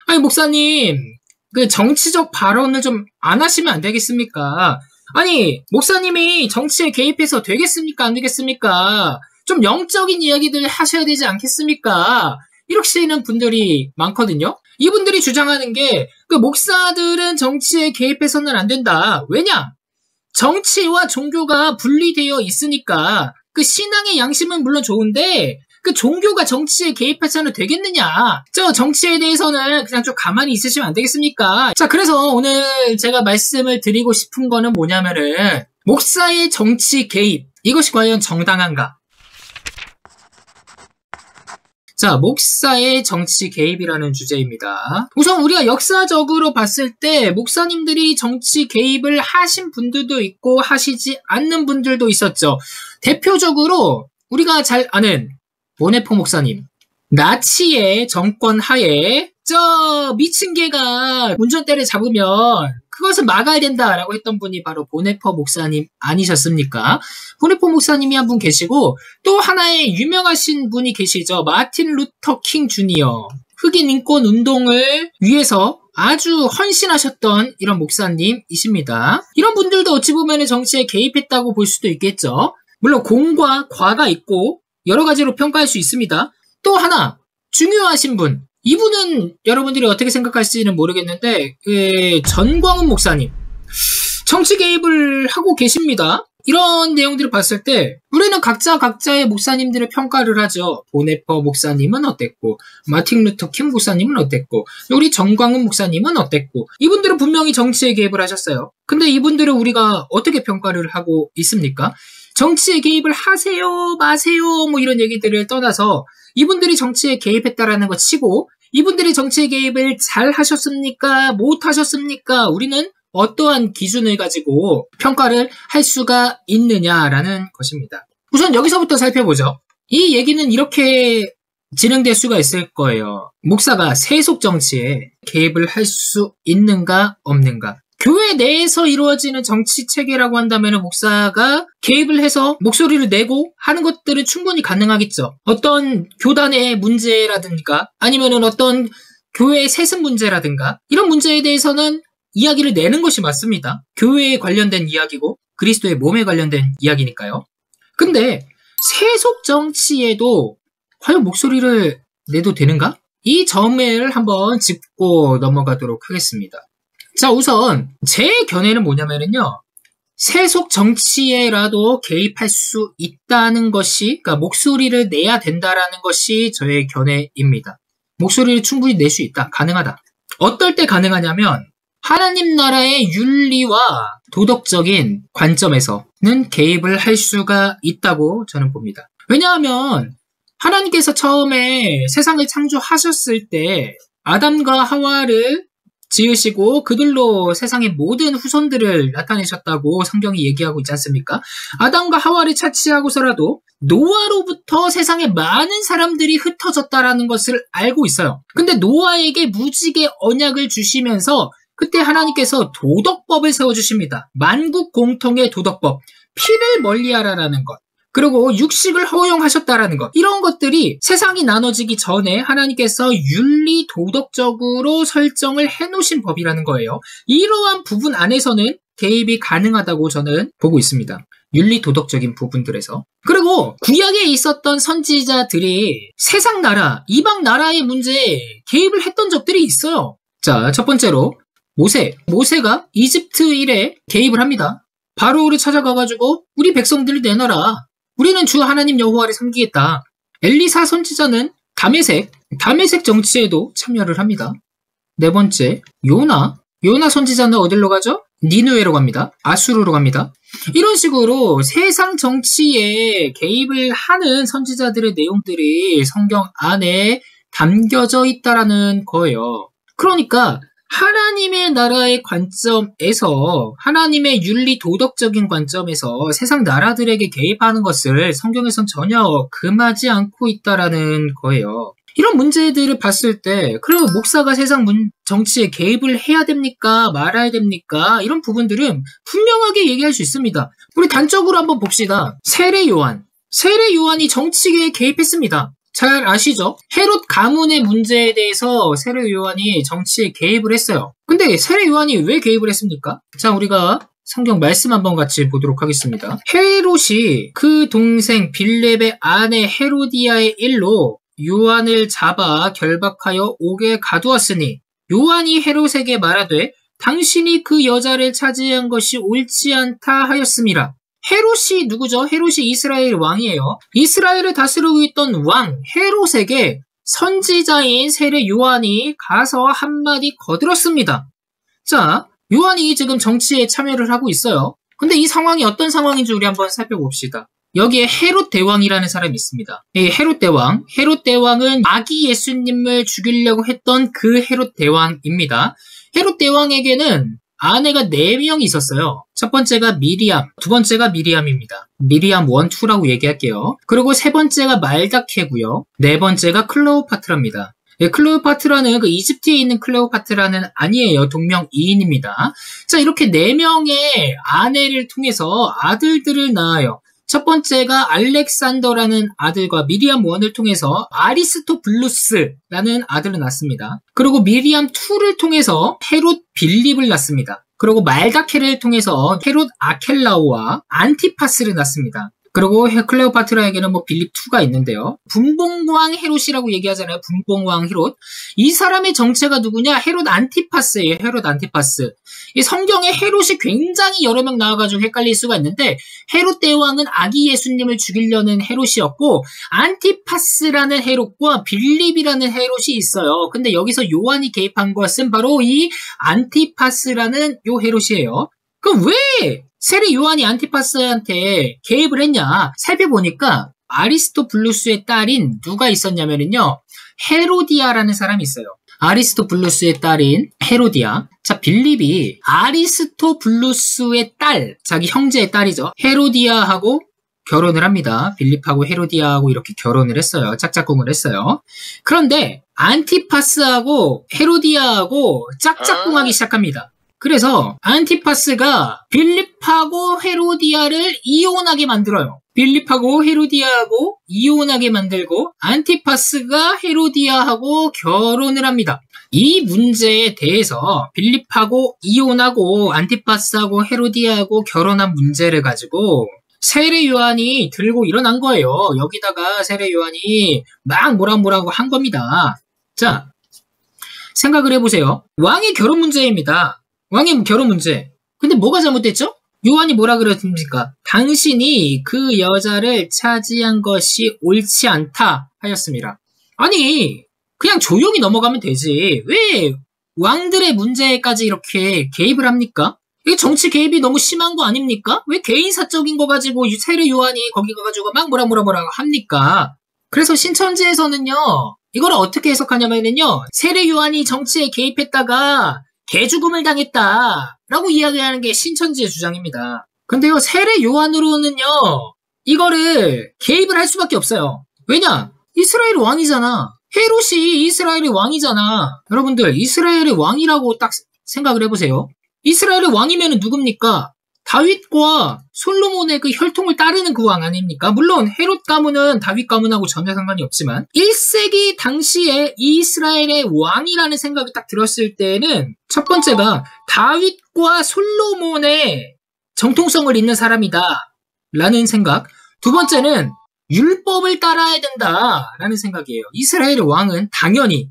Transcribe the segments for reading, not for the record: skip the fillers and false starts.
아니, 목사님, 그 정치적 발언을 좀 안 하시면 안 되겠습니까? 아니, 목사님이 정치에 개입해서 되겠습니까? 안 되겠습니까? 좀 영적인 이야기들 하셔야 되지 않겠습니까? 이러시는 분들이 많거든요. 이분들이 주장하는 게, 그 목사들은 정치에 개입해서는 안 된다. 왜냐? 정치와 종교가 분리되어 있으니까, 그 신앙의 양심은 물론 좋은데, 그 종교가 정치에 개입해서는 되겠느냐? 저 정치에 대해서는 그냥 좀 가만히 있으시면 안 되겠습니까? 자, 그래서 오늘 제가 말씀을 드리고 싶은 거는 뭐냐면은, 목사의 정치 개입, 이것이 과연 정당한가? 자, 목사의 정치 개입이라는 주제입니다. 우선 우리가 역사적으로 봤을 때 목사님들이 정치 개입을 하신 분들도 있고 하시지 않는 분들도 있었죠. 대표적으로 우리가 잘 아는 보네포 목사님. 나치의 정권 하에 저 미친 개가 운전대를 잡으면 그것을 막아야 된다라고 했던 분이 바로 보네포 목사님 아니셨습니까? 보네포 목사님이 한 분 계시고 또 하나의 유명하신 분이 계시죠. 마틴 루터 킹 주니어. 흑인 인권 운동을 위해서 아주 헌신하셨던 이런 목사님이십니다. 이런 분들도 어찌 보면 정치에 개입했다고 볼 수도 있겠죠. 물론 공과 과가 있고 여러 가지로 평가할 수 있습니다. 또 하나 중요하신 분. 이분은 여러분들이 어떻게 생각할지는 모르겠는데 전광훈 목사님 정치 개입을 하고 계십니다. 이런 내용들을 봤을 때 우리는 각자의 목사님들의 평가를 하죠. 보네퍼 목사님은 어땠고 마틴 루터 킹 목사님은 어땠고 우리 전광훈 목사님은 어땠고 이분들은 분명히 정치에 개입을 하셨어요. 근데 이분들을 우리가 어떻게 평가를 하고 있습니까? 정치에 개입을 하세요 마세요 뭐 이런 얘기들을 떠나서 이분들이 정치에 개입했다라는 거 치고 이분들이 정치에 개입을 잘 하셨습니까? 못 하셨습니까? 우리는 어떠한 기준을 가지고 평가를 할 수가 있느냐라는 것입니다. 우선 여기서부터 살펴보죠. 이 얘기는 이렇게 진행될 수가 있을 거예요. 목사가 세속 정치에 개입을 할 수 있는가 없는가? 교회 내에서 이루어지는 정치 체계라고 한다면 목사가 개입을 해서 목소리를 내고 하는 것들은 충분히 가능하겠죠. 어떤 교단의 문제라든가 아니면은 어떤 교회의 세습 문제라든가 이런 문제에 대해서는 이야기를 내는 것이 맞습니다. 교회에 관련된 이야기고 그리스도의 몸에 관련된 이야기니까요. 근데 세속 정치에도 과연 목소리를 내도 되는가? 이 점을 한번 짚고 넘어가도록 하겠습니다. 자, 우선 제 견해는 뭐냐면요. 세속 정치에라도 개입할 수 있다는 것이, 그러니까 목소리를 내야 된다라는 것이 저의 견해입니다. 목소리를 충분히 낼 수 있다. 가능하다. 어떨 때 가능하냐면 하나님 나라의 윤리와 도덕적인 관점에서는 개입을 할 수가 있다고 저는 봅니다. 왜냐하면 하나님께서 처음에 세상을 창조하셨을 때 아담과 하와를 지으시고 그들로 세상의 모든 후손들을 나타내셨다고 성경이 얘기하고 있지 않습니까? 아담과 하와를 차치하고서라도 노아로부터 세상에 많은 사람들이 흩어졌다라는 것을 알고 있어요. 근데 노아에게 무지개 언약을 주시면서 그때 하나님께서 도덕법을 세워주십니다. 만국 공통의 도덕법, 피를 멀리하라라는 것. 그리고 육식을 허용하셨다라는 것. 이런 것들이 세상이 나눠지기 전에 하나님께서 윤리 도덕적으로 설정을 해놓으신 법이라는 거예요. 이러한 부분 안에서는 개입이 가능하다고 저는 보고 있습니다. 윤리 도덕적인 부분들에서. 그리고 구약에 있었던 선지자들이 세상 나라, 이방 나라의 문제에 개입을 했던 적들이 있어요. 자, 첫 번째로 모세가 이집트 일에 개입을 합니다. 바로를 찾아가가지고 우리 백성들을 내놔라. 우리는 주 하나님 여호와를 섬기겠다. 엘리사 선지자는 다메섹 정치에도 참여를 합니다. 네 번째, 요나 선지자는 어디로 가죠? 니느웨로 갑니다. 아수르로 갑니다. 이런 식으로 세상 정치에 개입을 하는 선지자들의 내용들이 성경 안에 담겨져 있다라는 거예요. 그러니까 하나님의 나라의 관점에서 하나님의 윤리 도덕적인 관점에서 세상 나라들에게 개입하는 것을 성경에선 전혀 금하지 않고 있다라는 거예요. 이런 문제들을 봤을 때 그럼 목사가 세상 정치에 개입을 해야 됩니까? 말아야 됩니까? 이런 부분들은 분명하게 얘기할 수 있습니다. 우리 단적으로 한번 봅시다. 세례 요한이 정치계에 개입했습니다. 잘 아시죠? 헤롯 가문의 문제에 대해서 세례 요한이 정치에 개입을 했어요. 근데 세례 요한이 왜 개입을 했습니까? 자, 우리가 성경 말씀 한번 같이 보도록 하겠습니다. 헤롯이 그 동생 빌립의 아내 헤로디아의 일로 요한을 잡아 결박하여 옥에 가두었으니 요한이 헤롯에게 말하되 당신이 그 여자를 차지한 것이 옳지 않다 하였음이라. 헤롯이 누구죠? 헤롯이 이스라엘 왕이에요. 이스라엘을 다스리고 있던 왕 헤롯에게 선지자인 세례 요한이 가서 한마디 거들었습니다. 자, 요한이 지금 정치에 참여를 하고 있어요. 근데 이 상황이 어떤 상황인지 우리 한번 살펴봅시다. 여기에 헤롯 대왕이라는 사람이 있습니다. 이 헤롯 대왕은 아기 예수님을 죽이려고 했던 그 헤롯 대왕입니다. 헤롯 대왕에게는 아내가 4명이 있었어요. 첫 번째가 미리암, 두 번째가 미리암입니다. 미리암 1, 2라고 얘기할게요. 그리고 세 번째가 말다케고요. 네 번째가 클레오파트라입니다. 클레오파트라는 그 이집트에 있는 클레오파트라는 아니에요. 동명이인입니다. 자, 이렇게 4명의 아내를 통해서 아들들을 낳아요. 첫 번째가 알렉산더라는 아들과 미리암 1을 통해서 아리스토블루스라는 아들을 낳습니다. 그리고 미리암 2를 통해서 헤롯 빌립을 낳습니다. 그리고 말다케를 통해서 헤롯 아켈라오와 안티파스를 낳습니다. 그리고 클레오파트라에게는 빌립 2가 있는데요. 분봉왕 헤롯이라고 얘기하잖아요. 분봉왕 헤롯. 이 사람의 정체가 누구냐? 헤롯 안티파스예요. 헤롯 안티파스. 이 성경에 헤롯이 굉장히 여러 명 나와가지고 헷갈릴 수가 있는데 헤롯 대왕은 아기 예수님을 죽이려는 헤롯이었고 안티파스라는 헤롯과 빌립이라는 헤롯이 있어요. 근데 여기서 요한이 개입한 것은 바로 이 안티파스라는 요 헤롯이에요. 그럼 왜 세례 요한이 안티파스한테 개입을 했냐? 살펴보니까 아리스토블루스의 딸인 누가 있었냐면요. 헤로디아라는 사람이 있어요. 아리스토블루스의 딸인 헤로디아. 자, 빌립이 아리스토블루스의 딸, 자기 형제의 딸이죠. 헤로디아하고 결혼을 합니다. 빌립하고 헤로디아하고 이렇게 결혼을 했어요. 짝짝꿍을 했어요. 그런데 안티파스하고 헤로디아하고 짝짝꿍하기 시작합니다. 그래서 안티파스가 빌립하고 헤로디아를 이혼하게 만들어요. 빌립하고 헤로디아하고 이혼하게 만들고 안티파스가 헤로디아하고 결혼을 합니다. 이 문제에 대해서 빌립하고 이혼하고 안티파스하고 헤로디아하고 결혼한 문제를 가지고 세례 요한이 들고 일어난 거예요. 여기다가 세례 요한이 막 뭐라고 한 겁니다. 자, 생각을 해보세요. 왕의 결혼 문제입니다. 왕의 결혼 문제. 근데 뭐가 잘못됐죠? 요한이 뭐라 그랬습니까? 당신이 그 여자를 차지한 것이 옳지 않다 하였습니다. 아니, 그냥 조용히 넘어가면 되지. 왜 왕들의 문제까지 이렇게 개입을 합니까? 이게 정치 개입이 너무 심한 거 아닙니까? 왜 개인 사적인 거 가지고 세례 요한이 거기 가가지고 막 뭐라고 합니까? 그래서 신천지에서는요, 이걸 어떻게 해석하냐면요, 세례 요한이 정치에 개입했다가 개죽음을 당했다라고 이야기하는 게 신천지의 주장입니다. 근데요, 세례 요한으로는요, 이거를 개입을 할 수밖에 없어요. 왜냐? 이스라엘의 왕이잖아. 헤롯이 이스라엘의 왕이잖아. 여러분들, 이스라엘의 왕이라고 딱 생각을 해보세요. 이스라엘의 왕이면 누굽니까? 다윗과 솔로몬의 그 혈통을 따르는 그 왕 아닙니까? 물론 헤롯 가문은 다윗 가문하고 전혀 상관이 없지만 1세기 당시에 이스라엘의 왕이라는 생각이 딱 들었을 때는 첫 번째가 다윗과 솔로몬의 정통성을 잇는 사람이다 라는 생각, 두 번째는 율법을 따라야 된다라는 생각이에요. 이스라엘의 왕은 당연히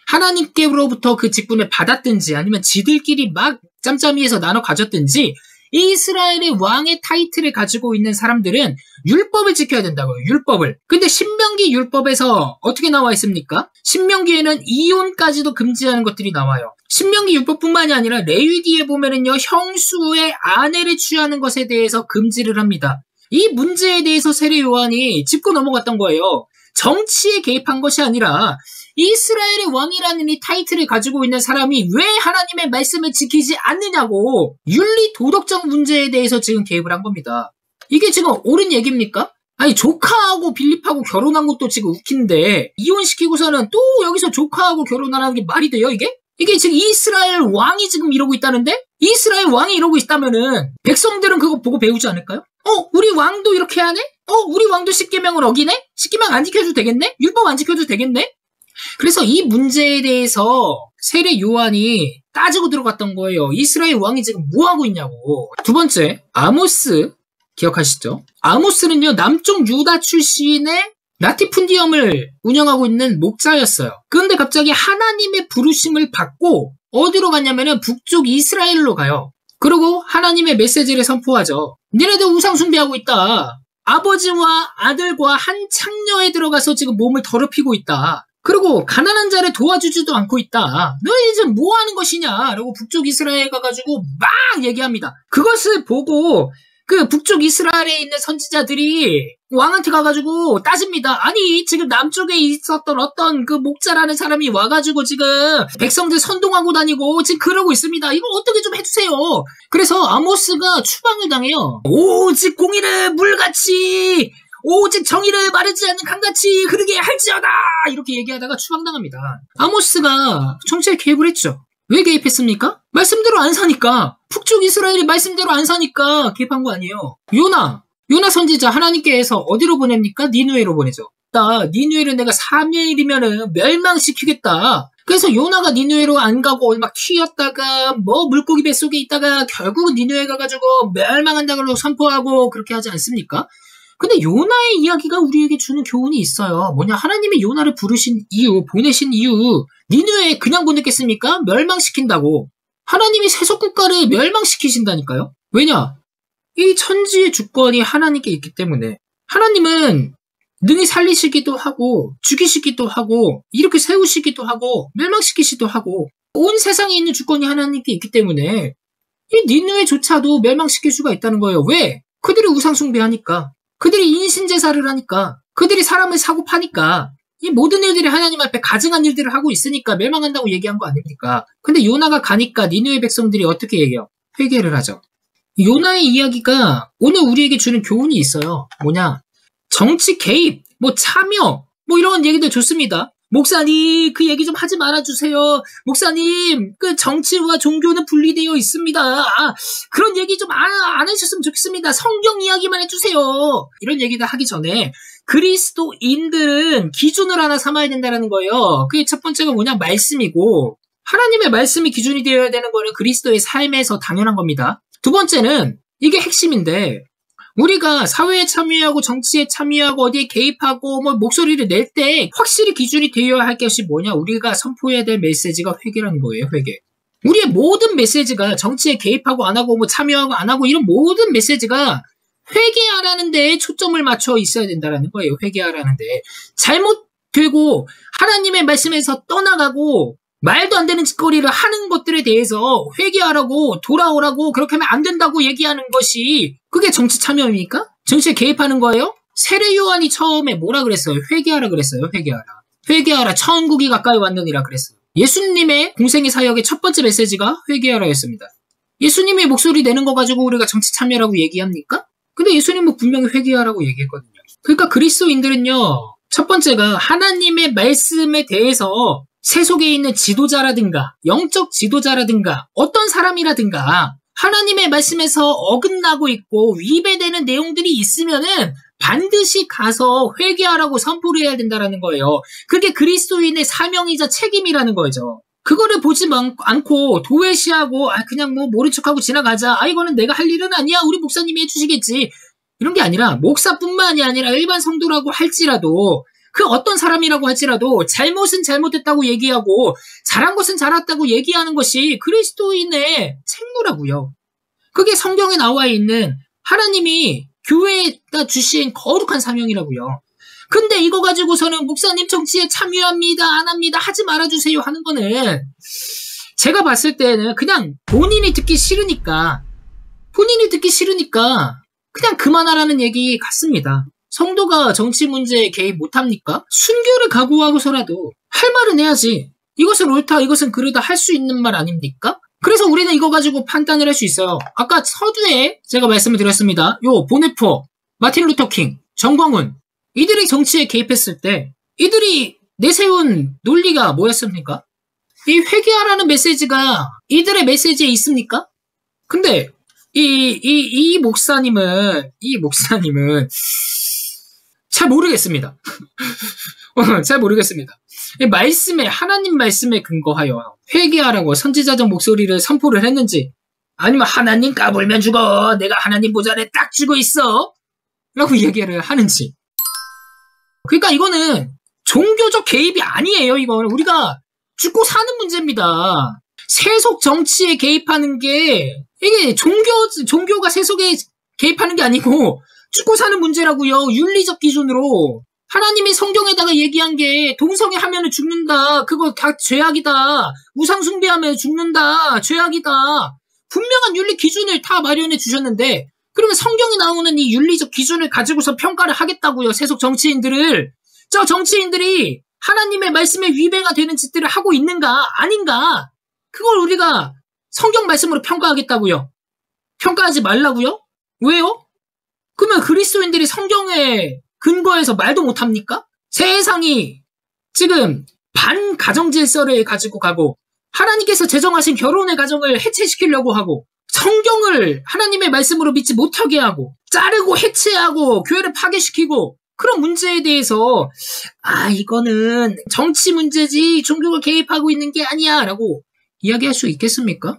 하나님께로부터 그 직분을 받았든지 아니면 지들끼리 막 짬짬이해서 나눠 가졌든지 이스라엘의 왕의 타이틀을 가지고 있는 사람들은 율법을 지켜야 된다고요. 율법을. 근데 신명기 율법에서 어떻게 나와 있습니까? 신명기에는 이혼까지도 금지하는 것들이 나와요. 신명기 율법뿐만이 아니라 레위기에 보면은요, 형수의 아내를 취하는 것에 대해서 금지를 합니다. 이 문제에 대해서 세례 요한이 짚고 넘어갔던 거예요. 정치에 개입한 것이 아니라 이스라엘의 왕이라는 이 타이틀을 가지고 있는 사람이 왜 하나님의 말씀을 지키지 않느냐고 윤리 도덕적 문제에 대해서 지금 개입을 한 겁니다. 이게 지금 옳은 얘기입니까? 아니, 조카하고 빌립하고 결혼한 것도 지금 웃긴데 이혼시키고서는 또 여기서 조카하고 결혼하는 게 말이 돼요, 이게? 이게 지금 이스라엘 왕이 지금 이러고 있다는데? 이스라엘 왕이 이러고 있다면은 백성들은 그거 보고 배우지 않을까요? 우리 왕도 이렇게 하네? 우리 왕도 십계명을 어기네? 십계명 안 지켜줘도 되겠네? 율법 안 지켜줘도 되겠네? 그래서 이 문제에 대해서 세례 요한이 따지고 들어갔던 거예요. 이스라엘 왕이 지금 뭐 하고 있냐고. 두 번째, 아모스 기억하시죠? 아모스는요, 남쪽 유다 출신의 라티푼디엄을 운영하고 있는 목자였어요. 그런데 갑자기 하나님의 부르심을 받고 어디로 갔냐면은 북쪽 이스라엘로 가요. 그리고 하나님의 메시지를 선포하죠. 니네들 우상 숭배하고 있다. 아버지와 아들과 한 창녀에 들어가서 지금 몸을 더럽히고 있다. 그리고 가난한 자를 도와주지도 않고 있다. 너희 이제 뭐 하는 것이냐? 라고 북쪽 이스라엘 가가지고 막 얘기합니다. 그것을 보고 그 북쪽 이스라엘에 있는 선지자들이 왕한테 가가지고 따집니다. 아니 지금 남쪽에 있었던 어떤 그 목자라는 사람이 와가지고 지금 백성들 선동하고 다니고 지금 그러고 있습니다. 이거 어떻게 좀 해주세요. 그래서 아모스가 추방을 당해요. 오직 공의를 물같이 오직 정의를 마르지 않는 강같이 흐르게 할지어다 이렇게 얘기하다가 추방당합니다. 아모스가 정치에 개입을 했죠. 왜 개입했습니까? 말씀대로 안 사니까. 북쪽 이스라엘이 말씀대로 안 사니까 개입한 거 아니에요. 요나 선지자 하나님께서 어디로 보냅니까? 니누에로 보내죠. 니누에를 내가 3일이면은 멸망시키겠다. 그래서 요나가 니누에로 안 가고 막 튀었다가 뭐 물고기 뱃속에 있다가 결국은 니누에 가가지고 멸망한다고 선포하고 그렇게 하지 않습니까? 근데 요나의 이야기가 우리에게 주는 교훈이 있어요. 뭐냐, 하나님이 요나를 부르신 이유, 보내신 이유, 니느웨에 그냥 보냈겠습니까? 멸망시킨다고. 하나님이 세속국가를 멸망시키신다니까요. 왜냐? 이 천지의 주권이 하나님께 있기 때문에 하나님은 능히 살리시기도 하고 죽이시기도 하고 이렇게 세우시기도 하고 멸망시키시기도 하고 온 세상에 있는 주권이 하나님께 있기 때문에 이 니느웨조차도 멸망시킬 수가 있다는 거예요. 왜? 그들이 우상 숭배하니까. 그들이 인신제사를 하니까, 그들이 사람을 사고 파니까, 이 모든 일들이 하나님 앞에 가증한 일들을 하고 있으니까 멸망한다고 얘기한 거 아닙니까? 근데 요나가 가니까 니느웨 백성들이 어떻게 얘기해요? 회개를 하죠. 요나의 이야기가 오늘 우리에게 주는 교훈이 있어요. 뭐냐? 정치 개입, 참여, 이런 얘기도 좋습니다. 목사님, 그 얘기 좀 하지 말아주세요. 목사님, 그 정치와 종교는 분리되어 있습니다. 그런 얘기 좀 안 하셨으면 좋겠습니다. 성경 이야기만 해주세요. 이런 얘기를 하기 전에 그리스도인들은 기준을 하나 삼아야 된다는 거예요. 그게 첫 번째가 뭐냐? 말씀이고, 하나님의 말씀이 기준이 되어야 되는 거는 그리스도의 삶에서 당연한 겁니다. 두 번째는, 이게 핵심인데, 우리가 사회에 참여하고 정치에 참여하고 어디에 개입하고 목소리를 낼 때 확실히 기준이 되어야 할 것이 뭐냐? 우리가 선포해야 될 메시지가 회개라는 거예요. 회개. 우리의 모든 메시지가 정치에 개입하고 안 하고 참여하고 안 하고 이런 모든 메시지가 회개하라는 데에 초점을 맞춰 있어야 된다는 거예요. 회개하라는 데. 잘못되고 하나님의 말씀에서 떠나가고 말도 안 되는 짓거리를 하는 것들에 대해서 회개하라고 돌아오라고 그렇게 하면 안 된다고 얘기하는 것이 그게 정치 참여입니까? 정치에 개입하는 거예요? 세례 요한이 처음에 뭐라 그랬어요? 회개하라 그랬어요. 회개하라. 회개하라. 천국이 가까이 왔느니라 그랬어요. 예수님의 공생의 사역의 첫 번째 메시지가 회개하라였습니다. 예수님의 목소리 내는 거 가지고 우리가 정치 참여라고 얘기합니까? 근데 예수님은 분명히 회개하라고 얘기했거든요. 그러니까 그리스도인들은요. 첫 번째가 하나님의 말씀에 대해서 세속에 있는 지도자라든가 영적 지도자라든가 어떤 사람이라든가 하나님의 말씀에서 어긋나고 있고 위배되는 내용들이 있으면은 반드시 가서 회개하라고 선포를 해야 된다는 거예요. 그게 그리스도인의 사명이자 책임이라는 거죠. 그거를 보지 않고 도외시하고 그냥 모른 척하고 지나가자. 이거는 내가 할 일은 아니야. 우리 목사님이 해주시겠지. 이런 게 아니라 목사뿐만이 아니라 일반 성도라고 할지라도 그 어떤 사람이라고 할지라도 잘못은 잘못했다고 얘기하고 잘한 것은 잘했다고 얘기하는 것이 그리스도인의 책무라고요. 그게 성경에 나와 있는 하나님이 교회에다 주신 거룩한 사명이라고요. 근데 이거 가지고서는 목사님 정치에 참여합니다, 안 합니다, 하지 말아주세요 하는 거는 제가 봤을 때는 그냥 본인이 듣기 싫으니까 그냥 그만하라는 얘기 같습니다. 성도가 정치 문제에 개입 못합니까? 순교를 각오하고서라도 할 말은 해야지. 이것은 옳다, 이것은 그르다 할 수 있는 말 아닙니까? 그래서 우리는 이거 가지고 판단을 할 수 있어요. 아까 서두에 제가 말씀을 드렸습니다. 보네포, 마틴 루터 킹, 정광훈 이들이 정치에 개입했을 때 이들이 내세운 논리가 뭐였습니까? 이 회개하라는 메시지가 이들의 메시지에 있습니까? 근데 이 목사님은 잘 모르겠습니다. 잘 모르겠습니다. 하나님 말씀에 근거하여 회개하라고 선지자적 목소리를 선포를 했는지, 아니면 하나님 까불면 죽어, 내가 하나님 보좌에 딱 쥐고 있어 라고 얘기를 하는지. 그러니까 이거는 종교적 개입이 아니에요. 이거는 우리가 죽고 사는 문제입니다. 세속 정치에 개입하는 게, 이게 종교가 세속에 개입하는 게 아니고 죽고 사는 문제라고요. 윤리적 기준으로. 하나님이 성경에다가 얘기한 게 동성애 하면 죽는다, 그거 다 죄악이다, 우상 숭배하면 죽는다, 죄악이다, 분명한 윤리 기준을 다 마련해 주셨는데, 그러면 성경에 나오는 이 윤리적 기준을 가지고서 평가를 하겠다고요. 세속 정치인들을. 저 정치인들이 하나님의 말씀에 위배가 되는 짓들을 하고 있는가 아닌가, 그걸 우리가 성경 말씀으로 평가하겠다고요. 평가하지 말라고요? 왜요? 그러면 그리스도인들이 성경에 근거해서 말도 못합니까? 세상이 지금 반가정 질서를 가지고 가고, 하나님께서 제정하신 결혼의 가정을 해체시키려고 하고, 성경을 하나님의 말씀으로 믿지 못하게 하고, 자르고 해체하고 교회를 파괴시키고, 그런 문제에 대해서 이거는 정치 문제지 종교가 개입하고 있는 게 아니야 라고 이야기할 수 있겠습니까?